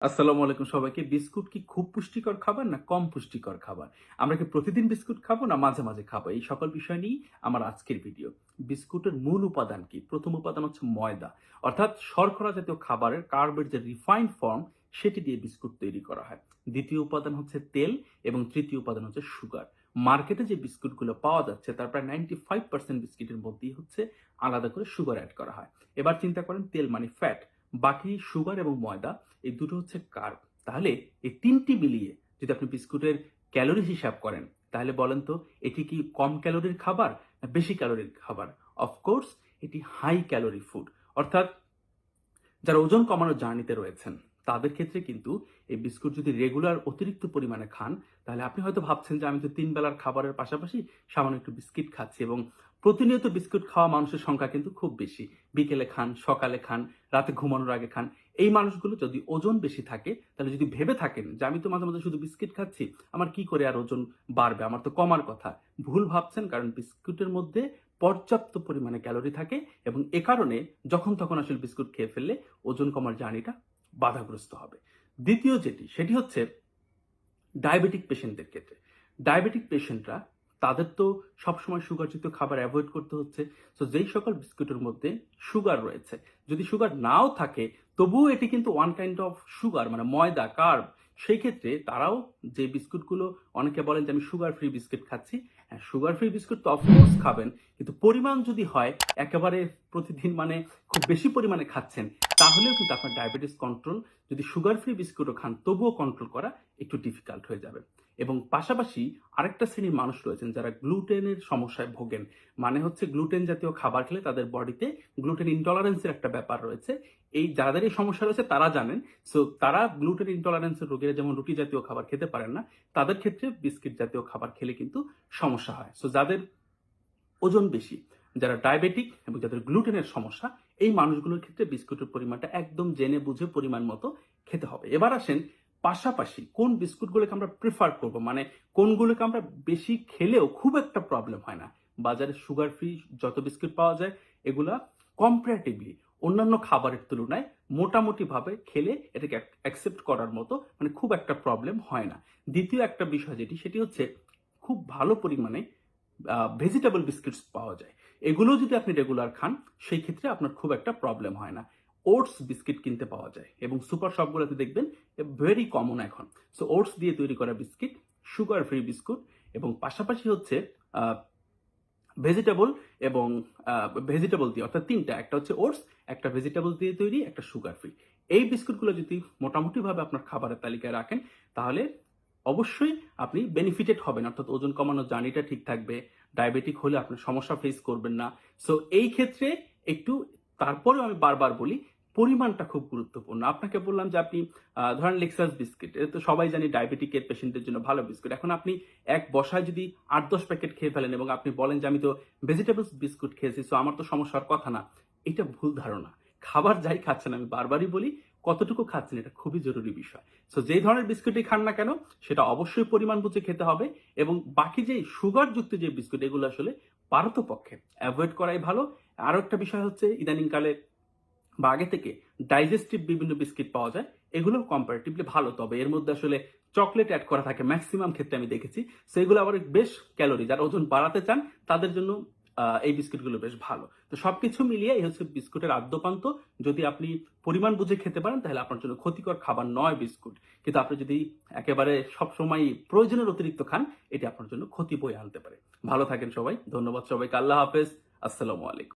আসসালামু আলাইকুম সবাইকে। বিস্কুট কি খুব পুষ্টিকর খাবার না কম পুষ্টিকর খাবার? আমরা কি প্রতিদিন বিস্কুট খাবো না মাঝে, মাঝে খাবো? এই সকল বিষয় নিয়েই আমার আজকের ভিডিও। বিস্কুটের মূল উপাদান কি? প্রথম উপাদান হচ্ছে ময়দা। অর্থাৎ শর্করা জাতীয় খাবারের কার্বের যে রিফাইন্ড ফর্ম সেটি দিয়ে বিস্কুট তৈরি করা হয়। দ্বিতীয় উপাদান হচ্ছে তেল এবং তৃতীয় উপাদান হচ্ছে সুগার। মার্কেটে যে বিস্কুটগুলো পাওয়া যাচ্ছে তার প্রায় 95% বিস্কিটের মধ্যেই হচ্ছে আলাদা করে সুগার এড করা হয়। এবার চিন্তা করেন তেল মানে ফ্যাট। বাকি সুগার এবং ময়দা এই দুটো হচ্ছে কার্ব। তাহলে এই ৩টি মিলিয়ে যদি আপনি বিস্কুটের ক্যালোরি হিসাব করেন, তাহলে বলেন তো এটি কি কম ক্যালোরির খাবার না বেশি ক্যালোরির খাবার? অফকোর্স এটি হাই ক্যালোরি ফুড। অর্থাৎ যারা ওজন কমানোর জার্নিতে রয়েছেন তাদের ক্ষেত্রে কিন্তু এই বিস্কুট যদি রেগুলার অতিরিক্ত পরিমাণে খান, তাহলে আপনি হয়তো ভাবছেন যে আমি তো ৩ বেলার খাবারের পাশাপাশি সামান্য একটু বিস্কিট খাচ্ছি, এবং প্রতিনিয়ত বিস্কুট খাওয়া মানুষের সংখ্যা কিন্তু খুব বেশি। বিকেলে খান, সকালে খান, রাতে ঘুমানোর আগে খান। এই মানুষগুলো যদি ওজন বেশি থাকে, তাহলে যদি ভেবে থাকেন যে আমি তো মাঝে, মাঝে শুধু বিস্কিট খাচ্ছি, আমার কি করে আর ওজন বাড়বে? আমার তো কমার কথা। ভুল ভাবছেন, কারণ বিস্কুটের মধ্যে পর্যাপ্ত পরিমাণে ক্যালোরি থাকে এবং এ কারণে যখন তখন আসলে বিস্কুট খেয়ে ফেললে ওজন কমার জার্নিটা বাধাগ্রস্ত হবে। দ্বিতীয় সেটি হচ্ছে ডায়াবেটিক পেশেন্টদের ক্ষেত্রে। ডায়াবেটিক পেশেন্টরা তাদের তো সবসময় সুগারযুক্ত খাবার অ্যাভয়েড করতে হচ্ছে। সো যেই সকল বিস্কুটের মধ্যে সুগার রয়েছে, যদি সুগার নাও থাকে তবুও এটি কিন্তু ওয়ান কাইন্ড অফ সুগার, মানে ময়দা, কার্ব। সেই ক্ষেত্রে তারাও যে বিস্কুটগুলো, অনেকে বলেন যে আমি সুগার ফ্রি বিস্কুট খাচ্ছি। হ্যাঁ, সুগার ফ্রি বিস্কুট তো অফকোর্স খাবেন, কিন্তু পরিমাণ যদি হয় একেবারে প্রতিদিন, মানে খুব বেশি পরিমাণে খাচ্ছেন, তাহলেও কিন্তু আপনার ডায়াবেটিস কন্ট্রোল, যদি সুগার ফ্রি বিস্কুটও খান তবুও কন্ট্রোল করা একটু ডিফিকাল্ট হয়ে যাবে। এবং পাশাপাশি আরেকটা শ্রেণীর মানুষ রয়েছেন যারা গ্লুটেনের সমস্যায় ভোগেন। মানে হচ্ছে গ্লুটেন জাতীয় খাবার খেলে তাদের বডিতে গ্লুটেন ইনটলারেন্সের একটা ব্যাপার রয়েছে। এই যাদের এই সমস্যা রয়েছে তারা জানেন। সো তারা গ্লুটেন ইনটলারেন্সের রোগীরা যেমন রুটি জাতীয় খাবার খেতে পারেন না, তাদের ক্ষেত্রে বিস্কিট জাতীয় খাবার খেলে কিন্তু সমস্যা হয়। সো যাদের ওজন বেশি, যারা ডায়াবেটিক এবং যাদের গ্লুটেনের সমস্যা, এই মানুষগুলোর ক্ষেত্রে বিস্কুটের পরিমাণটা একদম জেনে বুঝে পরিমাণ মতো খেতে হবে। এবার আসেন পাশাপাশি কোন বিস্কুটগুলোকে আমরা প্রেফার করব, মানে কোনগুলোকে আমরা বেশি খেলেও খুব একটা প্রবলেম হয় না। বাজারে সুগার ফ্রি যত বিস্কুট পাওয়া যায় এগুলা কম্পারেটিভলি অন্যান্য খাবারের তুলনায় মোটামুটি ভাবে খেলে এটাকে অ্যাকসেপ্ট করার মতো, মানে খুব একটা প্রবলেম হয় না। দ্বিতীয় একটা বিষয় সেটি হচ্ছে খুব ভালো পরিমাণে ভেজিটেবল বিস্কিটস পাওয়া যায়। এগুলো যদি আপনি রেগুলার খান সেই ক্ষেত্রে আপনার খুব একটা প্রবলেম হয় না। ওটস বিস্কিট কিনতে পাওয়া যায় এবং সুপার শপগুলোতে দেখবেন ভেরি কমন এখন। সো ওটস দিয়ে তৈরি করা বিস্কিট, সুগার ফ্রি বিস্কুট, এবং পাশাপাশি হচ্ছে ভেজিটেবল এবং ভেজিটেবল দিয়ে, অর্থাৎ তিনটা, একটা হচ্ছে ওটস, একটা ভেজিটেবল দিয়ে তৈরি, একটা সুগার ফ্রি। এই বিস্কুটগুলো যদি মোটামুটি ভাবে আপনার খাবারের তালিকায় রাখেন, তাহলে অবশ্যই আপনি বেনিফিটেড হবেন। অর্থাৎ ওজন কমানোর জার্নিটা ঠিক থাকবে, ডায়াবেটিক হলে আপনার সমস্যা ফেস করবেন না। সো এই ক্ষেত্রে একটু, তারপরেও আমি বারবার বলি, পরিমাণটা খুব গুরুত্বপূর্ণ। আপনাকে বললাম যে আপনি ধরেন লেক্সাস বিস্কিট, এটা তো সবাই জানি ডায়াবেটিকের পেশেন্টদের জন্য ভালো বিস্কুট। এখন আপনি এক বসায় যদি ৮-১০ প্যাকেট খেয়ে ফেলেন এবং আপনি বলেন যে আমি তো ভেজিটেবলস বিস্কুট খেয়েছি, সো আমার তো সমস্যার কথা না। এটা ভুল ধারণা। খাবার যাই খাচ্ছেন, আমি বারবারই বলি, কতটুকু খাচ্ছেন এটা খুবই জরুরি বিষয়। সো যেই ধরনের বিস্কুটই খান না কেন সেটা অবশ্যই পরিমাণ বুঝে খেতে হবে, এবং বাকি যে সুগার যুক্ত যে বিস্কুট এগুলো আসলে পারতপক্ষে অ্যাভয়েড করাই ভালো। আরো একটা বিষয় হচ্ছে ইদানিংকালে বা আগে থেকে ডাইজেস্টিভ বিভিন্ন বিস্কিট পাওয়া যায়, এগুলো কম্পারেটিভলি ভালো, তবে এর মধ্যে আসলে চকলেট অ্যাড করা থাকে ম্যাক্সিমাম ক্ষেত্রে আমি দেখেছি। সেগুলো আবার বেশ ক্যালোরি, যারা ওজন বাড়াতে চান তাদের জন্য এই বিস্কিটগুলো বেশ ভালো। তো সবকিছু মিলিয়ে এই হচ্ছে বিস্কুটের আদ্যপান্ত। যদি আপনি পরিমাণ বুঝে খেতে পারেন তাহলে আপনার জন্য ক্ষতিকর খাবার নয় বিস্কুট, কিন্তু আপনি যদি একেবারে সবসময় প্রয়োজনের অতিরিক্ত খান, এটি আপনার জন্য ক্ষতি বয়ে আনতে পারে। ভালো থাকেন সবাই, ধন্যবাদ সবাইকে, আল্লাহ হাফেজ, আসসালামু আলাইকুম।